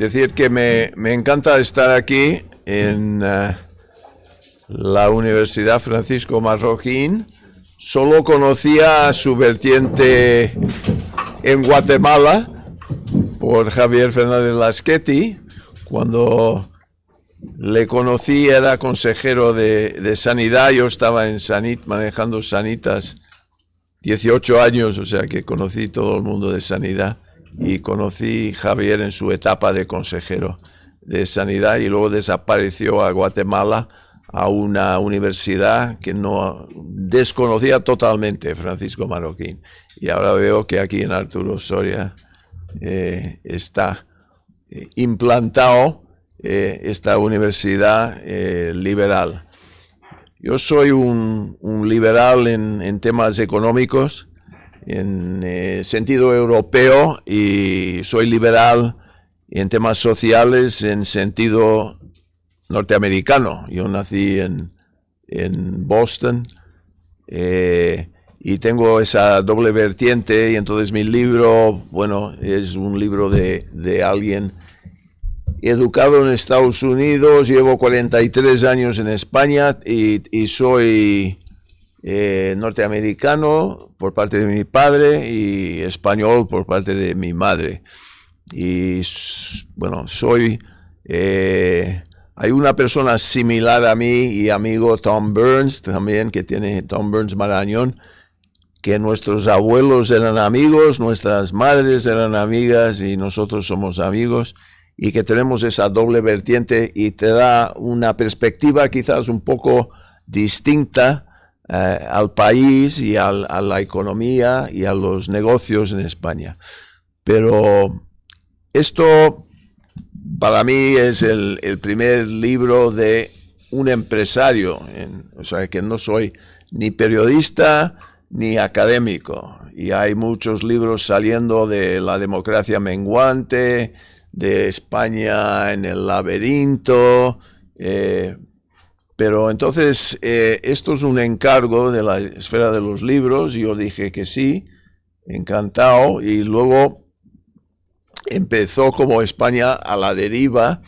decir que me encanta estar aquí en la Universidad Francisco Marroquín. Solo conocía su vertiente en Guatemala por Javier Fernández Lasqueti. Cuando le conocí era consejero de Sanidad. Yo estaba en Sanit, manejando Sanitas 18 años, o sea que conocí todo el mundo de Sanidad. Y conocí a Javier en su etapa de consejero de Sanidad y luego desapareció a Guatemala, a una universidad que no desconocía totalmente, Francisco Marroquín. Y ahora veo que aquí en Arturo Soria está implantado esta universidad liberal. Yo soy un liberal en temas económicos, en sentido europeo, y soy liberal en temas sociales en sentido norteamericano. Yo nací en Boston y tengo esa doble vertiente, y entonces mi libro, bueno, es un libro de alguien educado en Estados Unidos. Llevo 43 años en España y soy norteamericano por parte de mi padre y español por parte de mi madre. Y bueno, hay una persona similar a mí y amigo, Tom Burns, también, que tiene Tom Burns Marañón, que nuestros abuelos eran amigos, nuestras madres eran amigas y nosotros somos amigos, y que tenemos esa doble vertiente y te da una perspectiva quizás un poco distinta al país y a la economía y a los negocios en España. Pero esto para mí es el primer libro de un empresario, o sea que no soy ni periodista ni académico, y hay muchos libros saliendo de la democracia menguante, de España en el laberinto, pero entonces esto es un encargo de la esfera de los libros. Yo dije que sí, encantado, y luego empezó como España a la deriva,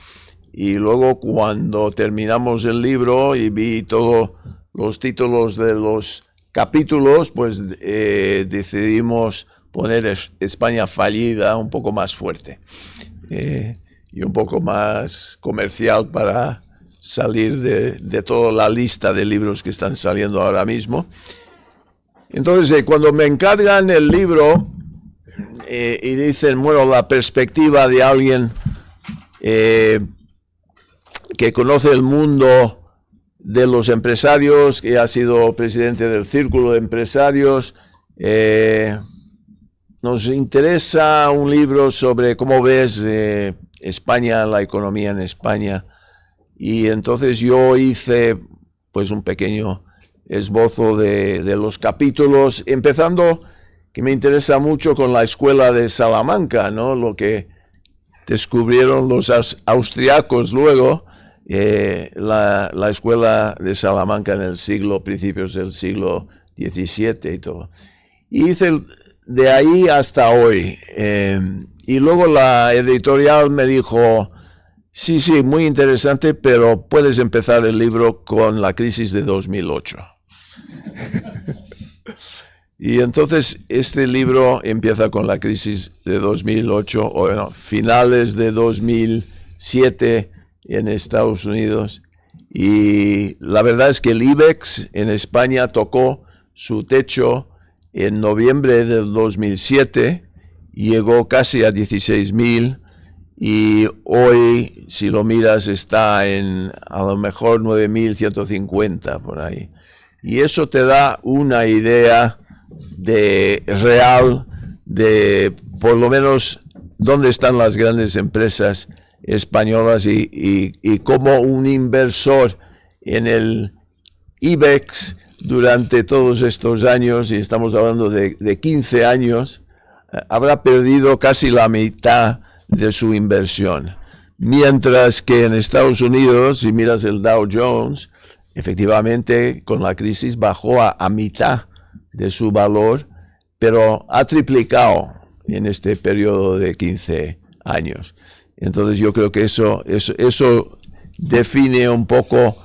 y luego cuando terminamos el libro y vi todos los títulos de los capítulos, pues decidimos poner España fallida un poco más fuerte y un poco más comercial para salir de toda la lista de libros que están saliendo ahora mismo. Entonces, cuando me encargan el libro y dicen, bueno, la perspectiva de alguien que conoce el mundo de los empresarios, que ha sido presidente del Círculo de Empresarios, nos interesa un libro sobre cómo ves España, la economía en España. Y entonces yo hice pues un pequeño esbozo de los capítulos, empezando, que me interesa mucho, con la escuela de Salamanca, ¿no? Lo que descubrieron los austriacos luego, la escuela de Salamanca en el principios del siglo XVII y todo. Y hice de ahí hasta hoy. Y luego la editorial me dijo, sí, muy interesante, pero puedes empezar el libro con la crisis de 2008. Y entonces este libro empieza con la crisis de 2008, o bueno, finales de 2007 en Estados Unidos. Y la verdad es que el IBEX en España tocó su techo en noviembre del 2007, llegó casi a 16.000, y hoy, si lo miras, está en a lo mejor 9.150 por ahí. Y eso te da una idea real de por lo menos dónde están las grandes empresas españolas y cómo un inversor en el IBEX durante todos estos años, y estamos hablando de 15 años, habrá perdido casi la mitad de su inversión. Mientras que en Estados Unidos, si miras el Dow Jones, efectivamente con la crisis bajó a mitad de su valor, pero ha triplicado en este periodo de 15 años. Entonces yo creo que eso define un poco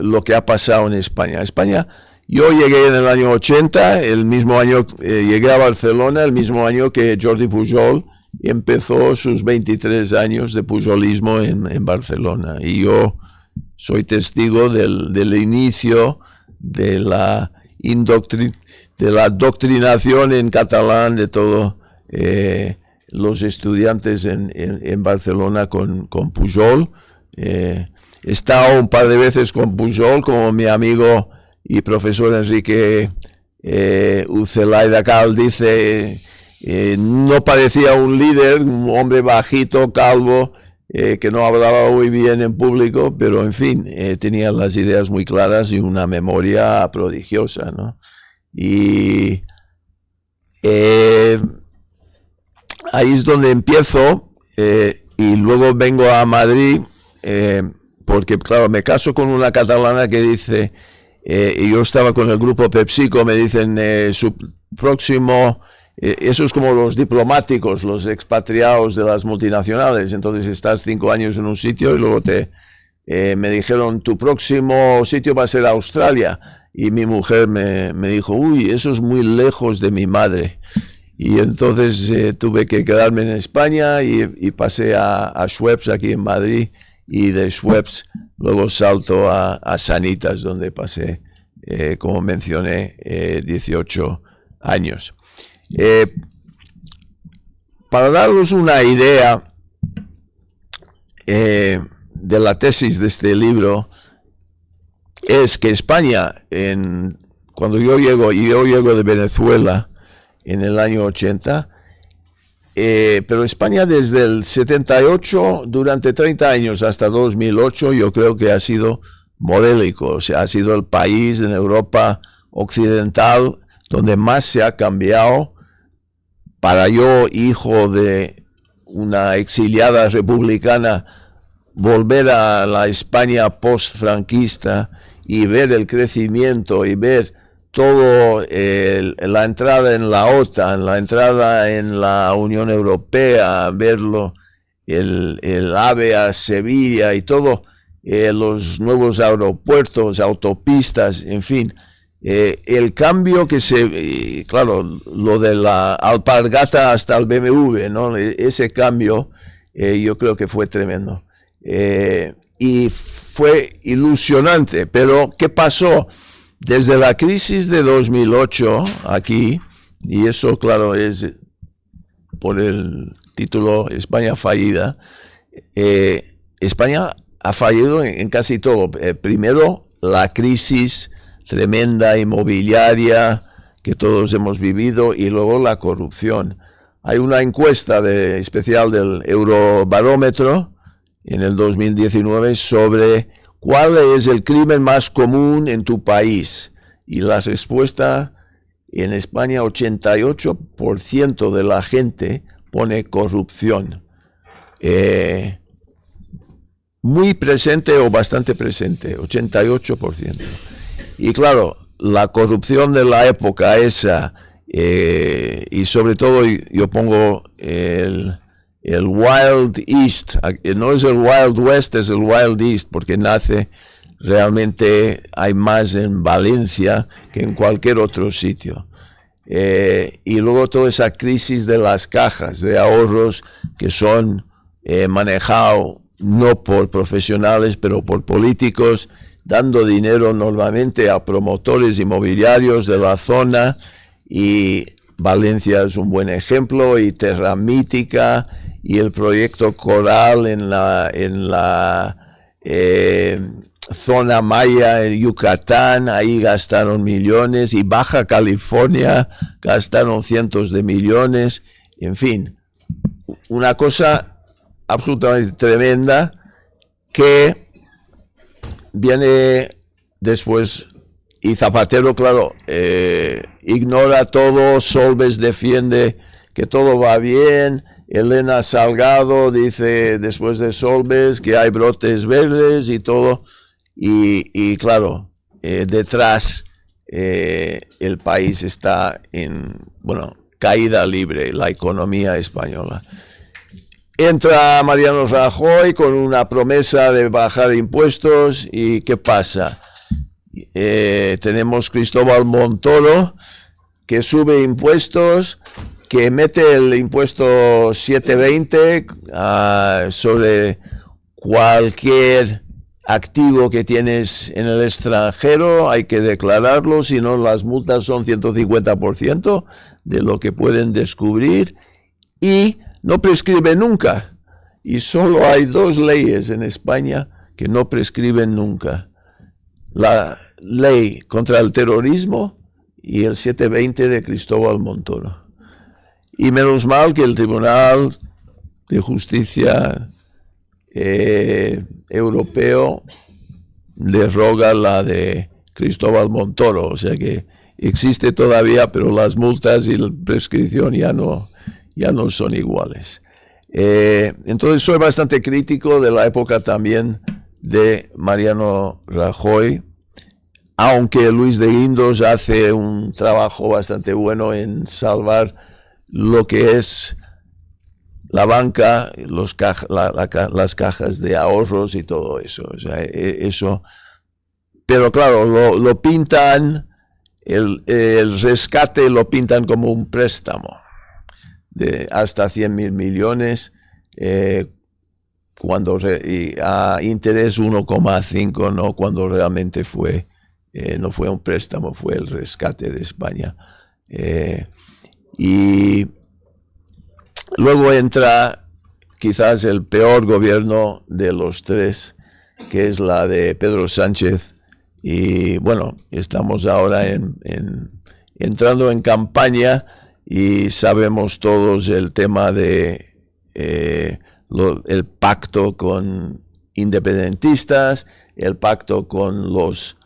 lo que ha pasado en España. Yo llegué en el año 80, el mismo año llegué a Barcelona, el mismo año que Jordi Pujol empezó sus 23 años de pujolismo en Barcelona. Y yo soy testigo del inicio de la doctrinación en catalán de todos los estudiantes en Barcelona con Pujol. He estado un par de veces con Pujol, como mi amigo y profesor Enrique Ucelaida Cal dice, no parecía un líder, un hombre bajito, calvo, que no hablaba muy bien en público, pero en fin, tenía las ideas muy claras y una memoria prodigiosa, ¿no? Y ahí es donde empiezo, y luego vengo a Madrid, porque claro, me caso con una catalana que dice, y yo estaba con el grupo PepsiCo, me dicen, su próximo, eso es como los diplomáticos, los expatriados de las multinacionales, entonces estás 5 años en un sitio y luego me dijeron, tu próximo sitio va a ser Australia, y mi mujer me dijo, uy, eso es muy lejos de mi madre. Y entonces tuve que quedarme en España y pasé a Schweppes aquí en Madrid, y de Schweppes luego salto a Sanitas, donde pasé, como mencioné, 18 años. Para daros una idea de la tesis de este libro, es que España, cuando yo llego de Venezuela en el año 80, pero España desde el 78, durante 30 años hasta 2008, yo creo que ha sido modélico, o sea, ha sido el país en Europa occidental donde más se ha cambiado. Para yo, hijo de una exiliada republicana, volver a la España post-franquista y ver el crecimiento y ver todo, la entrada en la OTAN, la entrada en la Unión Europea, verlo, el AVE a Sevilla y todo, los nuevos aeropuertos, autopistas, en fin, el cambio que claro, lo de la alpargata hasta el BMW, ¿no? Ese cambio yo creo que fue tremendo. Y fue ilusionante, pero ¿qué pasó? Desde la crisis de 2008 aquí, y eso claro es por el título España fallida, España ha fallido en casi todo. Primero, la crisis tremenda inmobiliaria que todos hemos vivido, y luego la corrupción. Hay una encuesta especial del Eurobarómetro en el 2019 sobre cuál es el crimen más común en tu país, y la respuesta en España, 88% de la gente pone corrupción, muy presente o bastante presente, 88%. Y claro, la corrupción de la época esa, y sobre todo yo pongo el Wild East, no es el Wild West, es el Wild East, porque realmente hay más en Valencia que en cualquier otro sitio. Y luego toda esa crisis de las cajas de ahorros que son manejados no por profesionales, pero por políticos, dando dinero normalmente a promotores inmobiliarios de la zona, y Valencia es un buen ejemplo, y Terra Mítica, y el proyecto Coral en la zona maya en Yucatán, ahí gastaron millones, y Baja California gastaron cientos de millones, en fin, una cosa absolutamente tremenda que viene después. Y Zapatero, claro, ignora todo. Solbes defiende que todo va bien. Elena Salgado dice después de Solbes que hay brotes verdes y todo. Y claro, detrás el país está en, caída libre, la economía española. entra Mariano Rajoy con una promesa de bajar impuestos y ¿qué pasa? Tenemos Cristóbal Montoro que sube impuestos, que mete el impuesto 720 sobre cualquier activo que tienes en el extranjero, hay que declararlo, si no las multas son 150% de lo que pueden descubrir y no prescribe nunca. Y solo hay dos leyes en España que no prescriben nunca. La ley contra el terrorismo y el 720 de Cristóbal Montoro. Y menos mal que el Tribunal de Justicia Europeo deroga la de Cristóbal Montoro, o sea que existe todavía, pero las multas y la prescripción ya no son iguales. Entonces soy bastante crítico de la época también de Mariano Rajoy, aunque Luis de Guindos hace un trabajo bastante bueno en salvar lo que es la banca, las cajas de ahorros y todo eso. O sea, eso. Pero claro, lo pintan, el rescate lo pintan como un préstamo de hasta 100.000 millones, a interés 1,5, ¿no? Cuando realmente no fue un préstamo, fue el rescate de España. Y luego entra quizás el peor gobierno de los tres, que es la de Pedro Sánchez. Y bueno, estamos ahora entrando en campaña y sabemos todos el tema de el pacto con independentistas, el pacto con los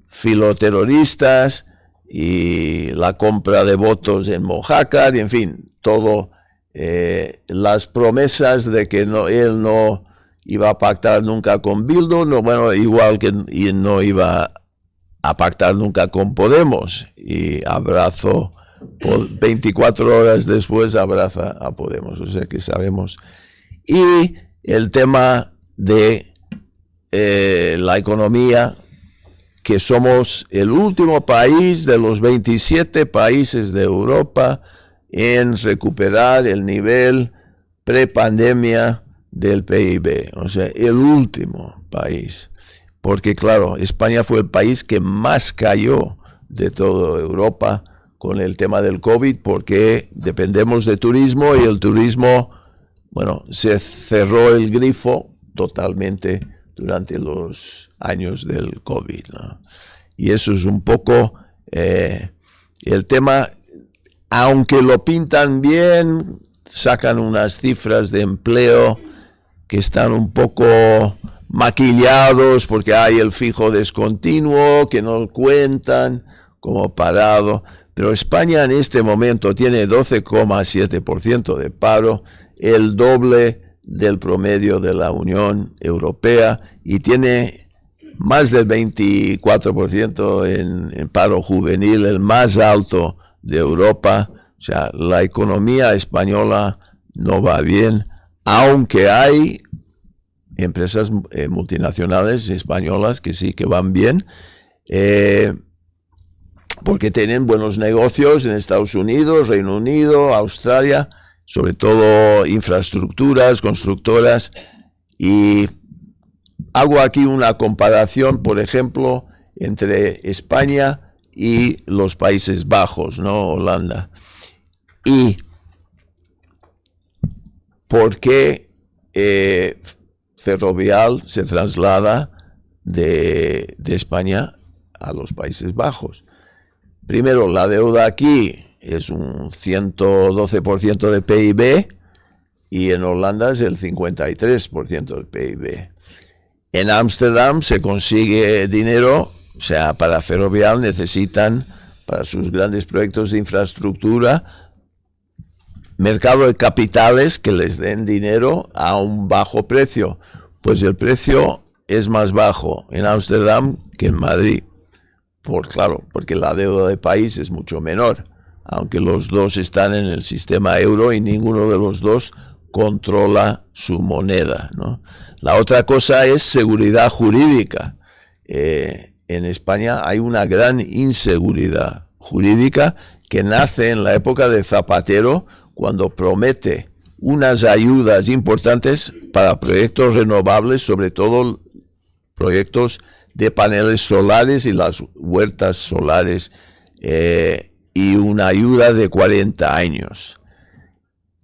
filoterroristas y la compra de votos en Mojácar, y en fin, todo las promesas de que él no iba a pactar nunca con Bildu, igual que no iba a pactar nunca con Podemos, y 24 horas después abraza a Podemos, o sea que sabemos. Y el tema de la economía, que somos el último país de los 27 países de Europa en recuperar el nivel prepandemia del PIB, o sea, el último país, porque claro, España fue el país que más cayó de toda Europa con el tema del COVID, porque dependemos de turismo y el turismo, bueno, se cerró el grifo totalmente durante los años del COVID, ¿no? Y eso es un poco el tema, aunque lo pintan bien, sacan unas cifras de empleo que están un poco maquillados porque hay el fijo discontinuo que no cuentan como parado, pero España en este momento tiene 12,7% de paro, el doble del promedio de la Unión Europea, y tiene más del 24% en paro juvenil, el más alto de Europa. O sea, la economía española no va bien, aunque hay empresas multinacionales españolas que sí que van bien, porque tienen buenos negocios en Estados Unidos, Reino Unido, Australia, sobre todo infraestructuras, constructoras. Y hago aquí una comparación, por ejemplo, entre España y los Países Bajos, ¿no? Holanda. Y por qué Ferrovial se traslada de España a los Países Bajos. Primero, la deuda aquí es un 112% de PIB y en Holanda es el 53% del PIB. En Ámsterdam se consigue dinero, o sea, para Ferrovial necesitan, para sus grandes proyectos de infraestructura, mercado de capitales que les den dinero a un bajo precio. Pues el precio es más bajo en Ámsterdam que en Madrid. Claro, porque la deuda de país es mucho menor, aunque los dos están en el sistema euro y ninguno de los dos controla su moneda, ¿no? La otra cosa es seguridad jurídica. En España hay una gran inseguridad jurídica que nace en la época de Zapatero, cuando promete unas ayudas importantes para proyectos renovables, sobre todo proyectos de paneles solares y las huertas solares, y una ayuda de 40 años.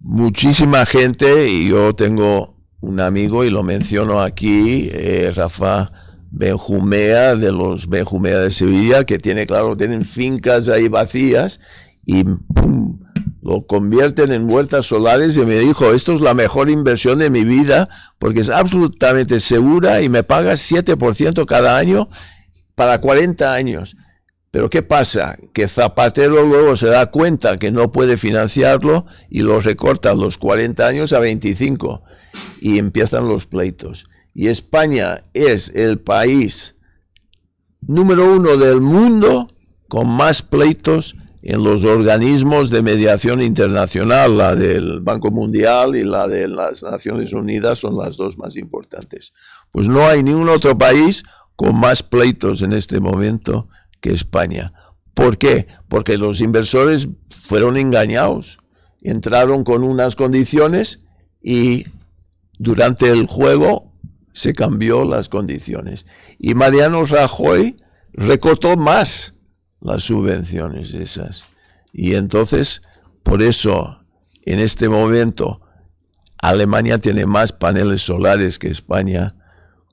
Muchísima gente, y yo tengo un amigo, y lo menciono aquí, Rafa Benjumea, de los Benjumea de Sevilla, que tienen fincas ahí vacías, y ¡pum!, lo convierten en huertas solares, y me dijo, esto es la mejor inversión de mi vida, porque es absolutamente segura y me pagas 7% cada año para 40 años. Pero ¿qué pasa? Que Zapatero luego se da cuenta que no puede financiarlo y lo recorta los 40 años a 25 y empiezan los pleitos. Y España es el país número 1 del mundo con más pleitos en los organismos de mediación internacional. La del Banco Mundial y la de las Naciones Unidas son las dos más importantes. Pues no hay ningún otro país con más pleitos en este momento que España. ¿Por qué? Porque los inversores fueron engañados. Entraron con unas condiciones y durante el juego se cambió las condiciones. Y Mariano Rajoy recortó más las subvenciones esas. Y entonces, por eso, en este momento, Alemania tiene más paneles solares que España,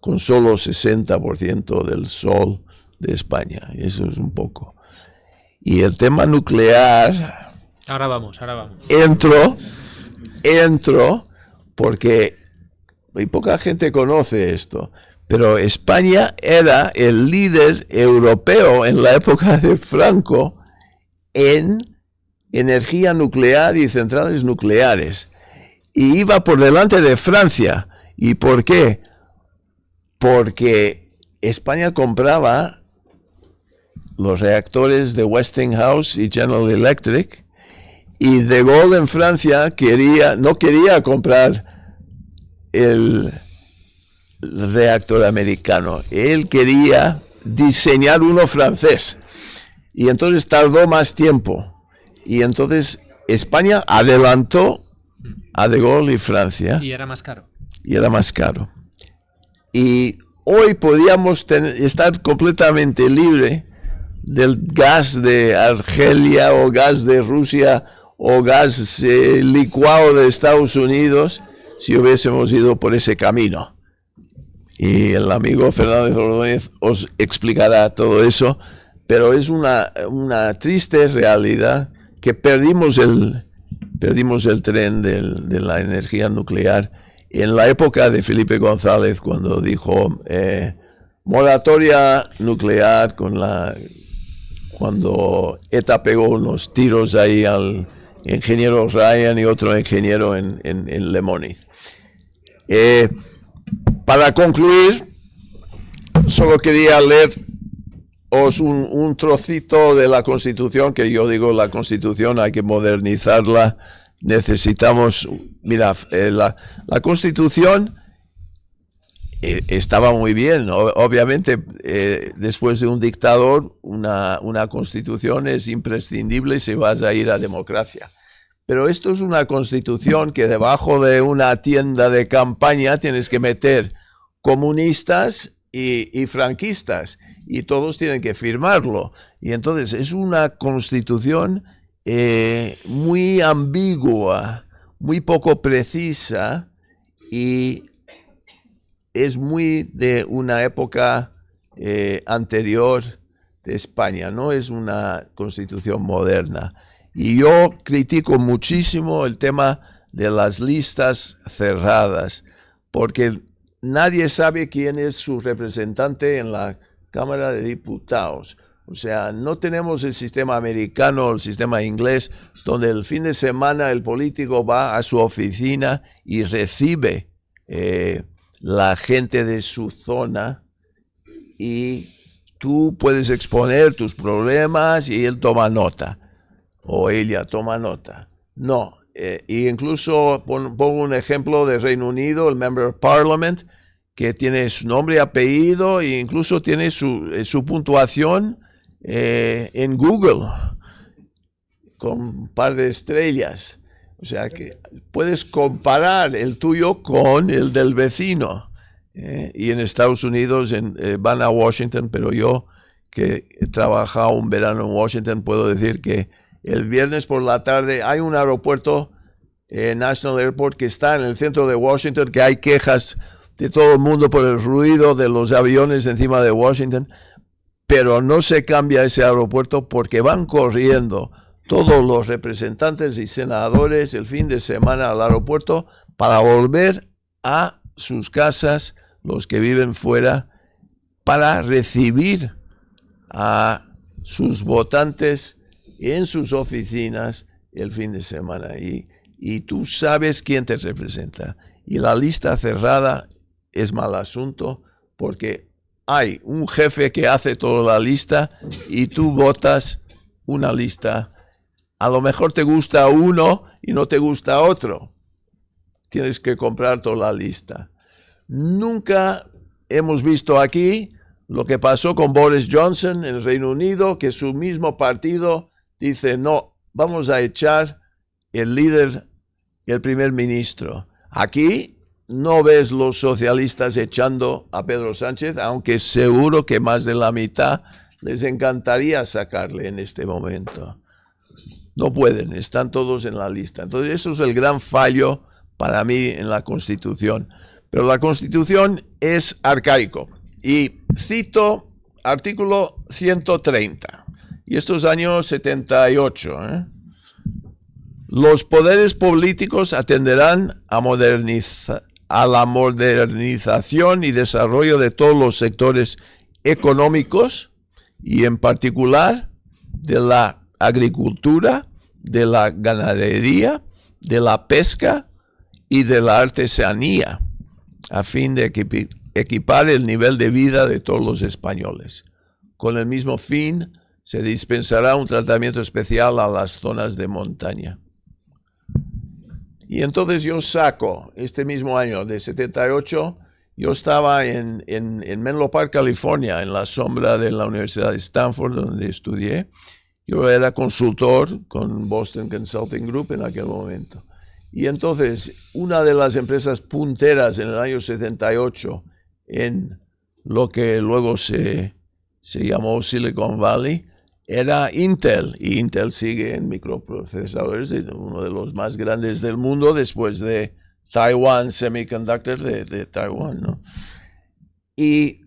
con solo 60% del sol de España. Y eso es un poco. Y el tema nuclear... Ahora vamos. Entro porque muy poca gente conoce esto. Pero España era el líder europeo en la época de Franco en energía nuclear y centrales nucleares. Y iba por delante de Francia. ¿Y por qué? Porque España compraba los reactores de Westinghouse y General Electric, y De Gaulle en Francia no quería comprar el reactor americano. Él quería diseñar uno francés. Y entonces tardó más tiempo. Y entonces España adelantó a De Gaulle y Francia. Y era más caro. Y hoy podíamos estar completamente libre del gas de Argelia o gas de Rusia o gas licuado de Estados Unidos si hubiésemos ido por ese camino. Y el amigo Fernández Ordóñez os explicará todo eso, pero es una triste realidad que perdimos el tren de la energía nuclear en la época de Felipe González, cuando dijo moratoria nuclear, cuando ETA pegó unos tiros ahí al ingeniero Ryan y otro ingeniero en Lemoniz. Para concluir, solo quería leeros un trocito de la Constitución, que yo digo, la Constitución hay que modernizarla. Necesitamos, mira, la Constitución estaba muy bien, ¿no? Obviamente, después de un dictador, una Constitución es imprescindible si vas a ir a democracia. Pero esto es una Constitución que debajo de una tienda de campaña tienes que meter comunistas y franquistas, y todos tienen que firmarlo. Y entonces es una Constitución muy ambigua, muy poco precisa, y es muy de una época anterior de España, no es una Constitución moderna. Y yo critico muchísimo el tema de las listas cerradas, porque nadie sabe quién es su representante en la Cámara de Diputados. O sea, no tenemos el sistema americano, el sistema inglés, donde el fin de semana el político va a su oficina y recibe la gente de su zona, y tú puedes exponer tus problemas y él toma nota. O ella toma nota. No, y incluso pongo un ejemplo de Reino Unido, el Member of Parliament, que tiene su nombre y apellido e incluso tiene su puntuación en Google con un par de estrellas. O sea que puedes comparar el tuyo con el del vecino. Y en Estados Unidos van a Washington, pero yo que he trabajado un verano en Washington puedo decir que el viernes por la tarde hay un aeropuerto, National Airport, que está en el centro de Washington, que hay quejas de todo el mundo por el ruido de los aviones encima de Washington, pero no se cambia ese aeropuerto porque van corriendo todos los representantes y senadores el fin de semana al aeropuerto para volver a sus casas, los que viven fuera, para recibir a sus votantes en sus oficinas el fin de semana. Y tú sabes quién te representa. Y la lista cerrada es mal asunto porque hay un jefe que hace toda la lista y tú votas una lista. A lo mejor te gusta uno y no te gusta otro. Tienes que comprar toda la lista. Nunca hemos visto aquí lo que pasó con Boris Johnson en el Reino Unido, que su mismo partido dice, no, vamos a echar el líder, el primer ministro. Aquí no ves los socialistas echando a Pedro Sánchez, aunque seguro que más de la mitad les encantaría sacarle en este momento. No pueden, están todos en la lista. Entonces eso es el gran fallo para mí en la Constitución. Pero la Constitución es arcaico. Y cito artículo 130. Y esto es año 78. Los poderes políticos atenderán a la modernización y desarrollo de todos los sectores económicos y en particular de la agricultura, de la ganadería, de la pesca y de la artesanía, a fin de equipar el nivel de vida de todos los españoles. Con el mismo fin, se dispensará un tratamiento especial a las zonas de montaña. Y entonces yo saco, este mismo año de 78, yo estaba en Menlo Park, California, en la sombra de la Universidad de Stanford, donde estudié. Yo era consultor con Boston Consulting Group en aquel momento. Y entonces, una de las empresas punteras en el año 78 en lo que luego se llamó Silicon Valley era Intel. Y Intel sigue en microprocesadores, uno de los más grandes del mundo después de Taiwan Semiconductor de Taiwán, ¿no? Y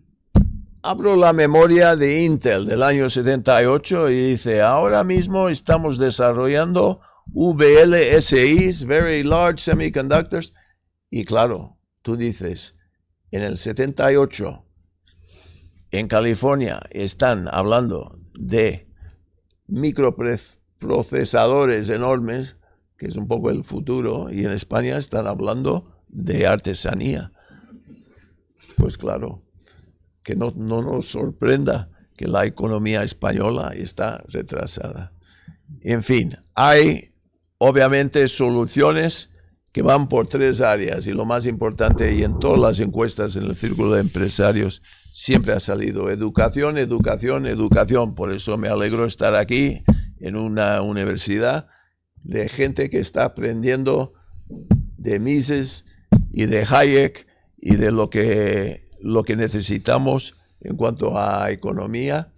abro la memoria de Intel del año 78 y dice, ahora mismo estamos desarrollando VLSIs, Very Large Semiconductors. Y claro, tú dices, en el 78, en California, están hablando de microprocesadores enormes, que es un poco el futuro, y en España están hablando de artesanía. Pues claro, que no nos sorprenda que la economía española está retrasada. En fin, hay obviamente soluciones que van por tres áreas y lo más importante, y en todas las encuestas en el círculo de empresarios siempre ha salido educación, educación, educación. Por eso me alegro estar aquí en una universidad de gente que está aprendiendo de Mises y de Hayek y de lo que necesitamos en cuanto a economía.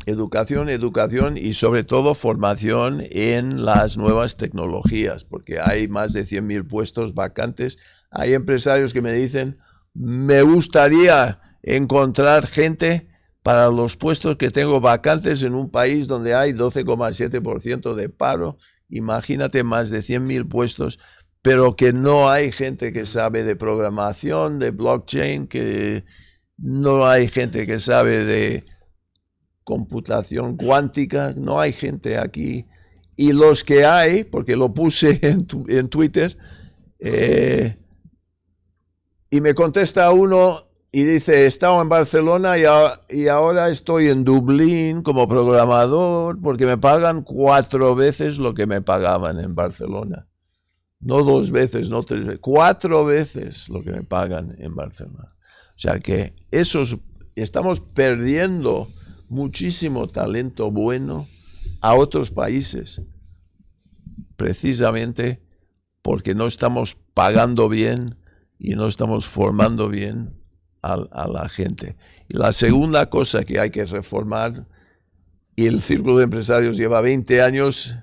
Educación, educación y sobre todo formación en las nuevas tecnologías, porque hay más de 100.000 puestos vacantes. Hay empresarios que me dicen, me gustaría encontrar gente para los puestos que tengo vacantes en un país donde hay 12,7% de paro. Imagínate más de 100.000 puestos, pero que no hay gente que sabe de programación, de blockchain, que no hay gente que sabe de computación cuántica, no hay gente aquí. Y los que hay, porque lo puse en Twitter, y me contesta uno y dice, he estado en Barcelona y ahora estoy en Dublín como programador porque me pagan 4 veces lo que me pagaban en Barcelona. No 2 veces, no 3 veces, 4 veces lo que me pagan en Barcelona. O sea que estamos perdiendo muchísimo talento bueno a otros países, precisamente porque no estamos pagando bien y no estamos formando bien a la gente. Y la segunda cosa que hay que reformar, y el Círculo de Empresarios lleva 20 años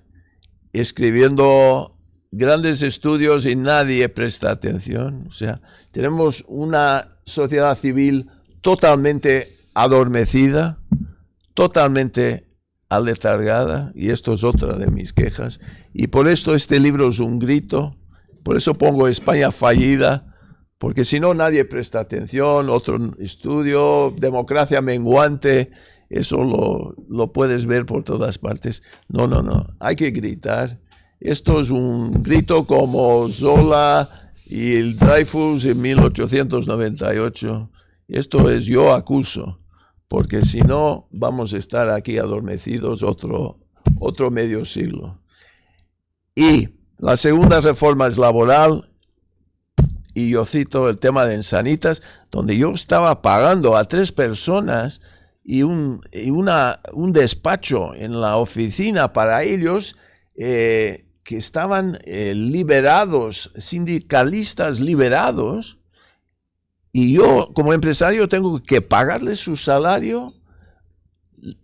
escribiendo grandes estudios y nadie presta atención. O sea, tenemos una sociedad civil totalmente adormecida, totalmente aletargada, y esto es otra de mis quejas. Y por esto este libro es un grito, por eso pongo España fallida, porque si no nadie presta atención. Otro estudio, democracia menguante, eso lo puedes ver por todas partes. No, hay que gritar. Esto es un grito como Zola y el Dreyfus en 1898. Esto es yo acuso, porque si no vamos a estar aquí adormecidos otro medio siglo. Y la segunda reforma es laboral, y yo cito el tema de Ensanitas, donde yo estaba pagando a 3 personas y un despacho en la oficina para ellos, que estaban liberados, sindicalistas liberados, y yo como empresario tengo que pagarles su salario,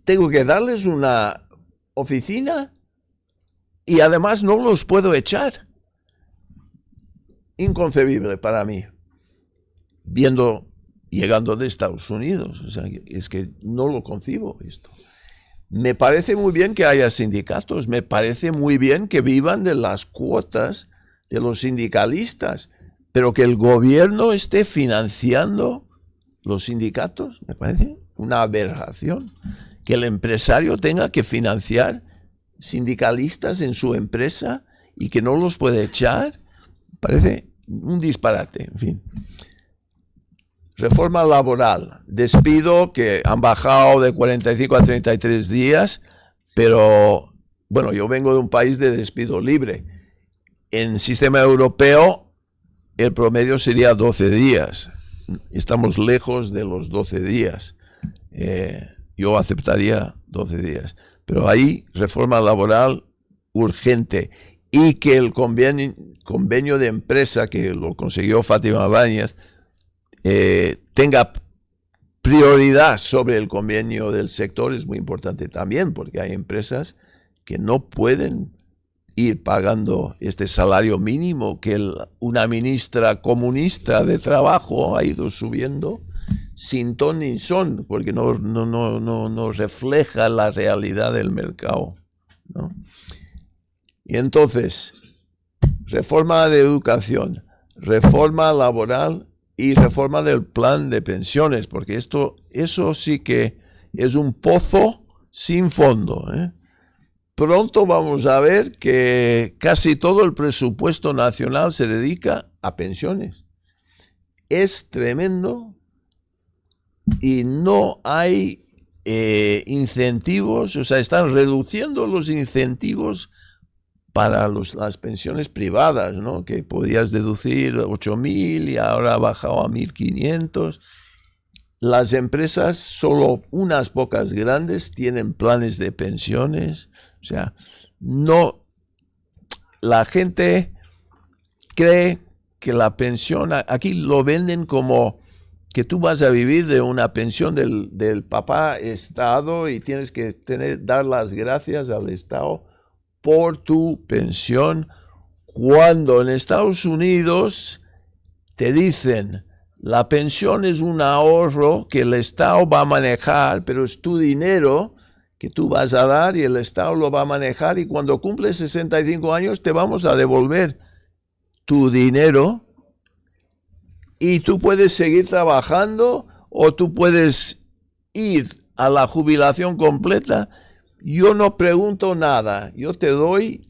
tengo que darles una oficina y además no los puedo echar. Inconcebible para mí, llegando de Estados Unidos. O sea, es que no lo concibo esto. Me parece muy bien que haya sindicatos, me parece muy bien que vivan de las cuotas de los sindicalistas, pero que el gobierno esté financiando los sindicatos, me parece una aberración. Que el empresario tenga que financiar sindicalistas en su empresa y que no los puede echar, parece un disparate. En fin. Reforma laboral, despido que han bajado de 45 a 33 días, pero bueno, yo vengo de un país de despido libre. En sistema europeo el promedio sería 12 días. Estamos lejos de los 12 días. Yo aceptaría 12 días. Pero ahí, reforma laboral urgente. Y que el convenio de empresa, que lo consiguió Fátima Báñez, tenga prioridad sobre el convenio del sector, es muy importante también, porque hay empresas que no pueden ir pagando este salario mínimo que una ministra comunista de trabajo ha ido subiendo sin ton ni son, porque no refleja la realidad del mercado, ¿no? Y entonces, reforma de educación, reforma laboral y reforma del plan de pensiones, porque eso sí que es un pozo sin fondo, ¿eh? Pronto vamos a ver que casi todo el presupuesto nacional se dedica a pensiones. Es tremendo y no hay incentivos, o sea, están reduciendo los incentivos para las pensiones privadas, ¿no? Que podías deducir 8.000 y ahora ha bajado a 1.500. Las empresas, solo unas pocas grandes, tienen planes de pensiones. O sea, no, la gente cree que la pensión, aquí lo venden como que tú vas a vivir de una pensión del papá Estado y tienes que dar las gracias al Estado por tu pensión, cuando en Estados Unidos te dicen la pensión es un ahorro que el Estado va a manejar, pero es tu dinero que tú vas a dar y el Estado lo va a manejar, y cuando cumples 65 años te vamos a devolver tu dinero y tú puedes seguir trabajando o tú puedes ir a la jubilación completa. Yo no pregunto nada, yo te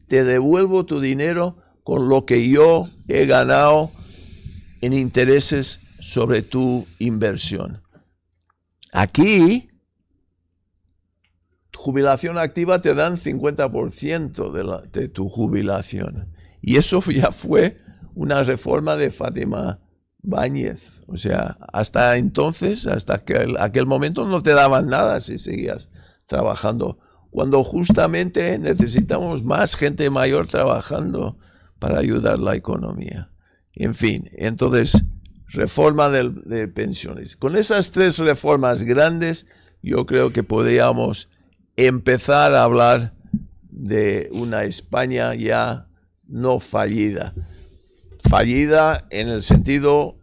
devuelvo tu dinero con lo que yo he ganado en intereses sobre tu inversión. Aquí, jubilación activa te dan 50% de tu jubilación. Y eso ya fue una reforma de Fátima Báñez. O sea, hasta entonces, hasta aquel momento no te daban nada si seguías trabajando. Cuando justamente necesitamos más gente mayor trabajando para ayudar a la economía. En fin, entonces, reforma de pensiones. Con esas 3 reformas grandes, yo creo que podríamos empezar a hablar de una España ya no fallida. Fallida en el sentido,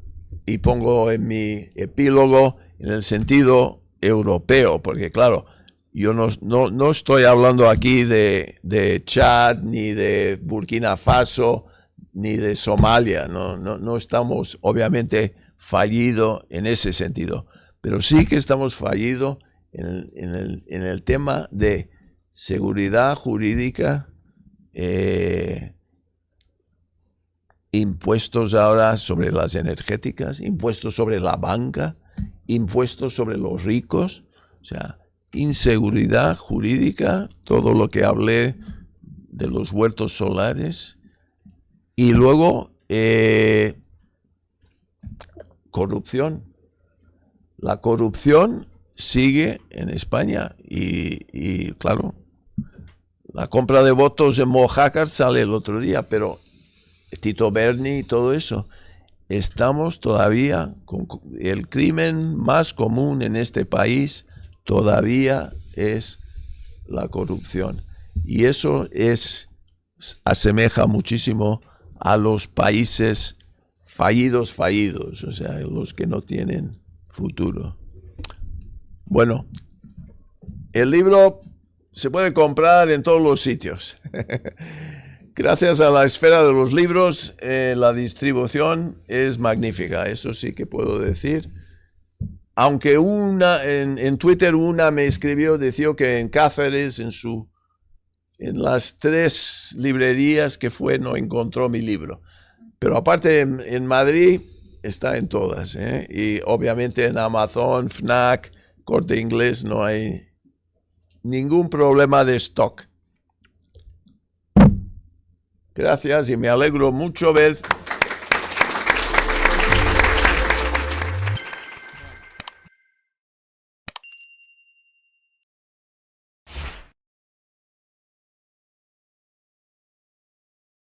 y pongo en mi epílogo, en el sentido europeo, porque claro, yo no estoy hablando aquí de Chad, ni de Burkina Faso, ni de Somalia. No estamos obviamente fallidos en ese sentido, pero sí que estamos fallidos en el tema de seguridad jurídica, impuestos ahora sobre las energéticas, impuestos sobre la banca, impuestos sobre los ricos, o sea, inseguridad jurídica, todo lo que hablé de los huertos solares, y luego corrupción. La corrupción sigue en España y claro, la compra de votos en Mojácar sale el otro día, pero Tito Berni y todo eso, estamos todavía con el crimen más común en este país, todavía es la corrupción. Y eso asemeja muchísimo a los países fallidos, o sea, los que no tienen futuro. Bueno, el libro se puede comprar en todos los sitios. Gracias a la esfera de los libros, la distribución es magnífica, eso sí que puedo decir. Aunque en Twitter una me escribió, decía que en Cáceres, en las 3 librerías que fue, no encontró mi libro. Pero aparte en Madrid está en todas, y obviamente en Amazon, Fnac, Corte Inglés no hay ningún problema de stock. Gracias y me alegro mucho ver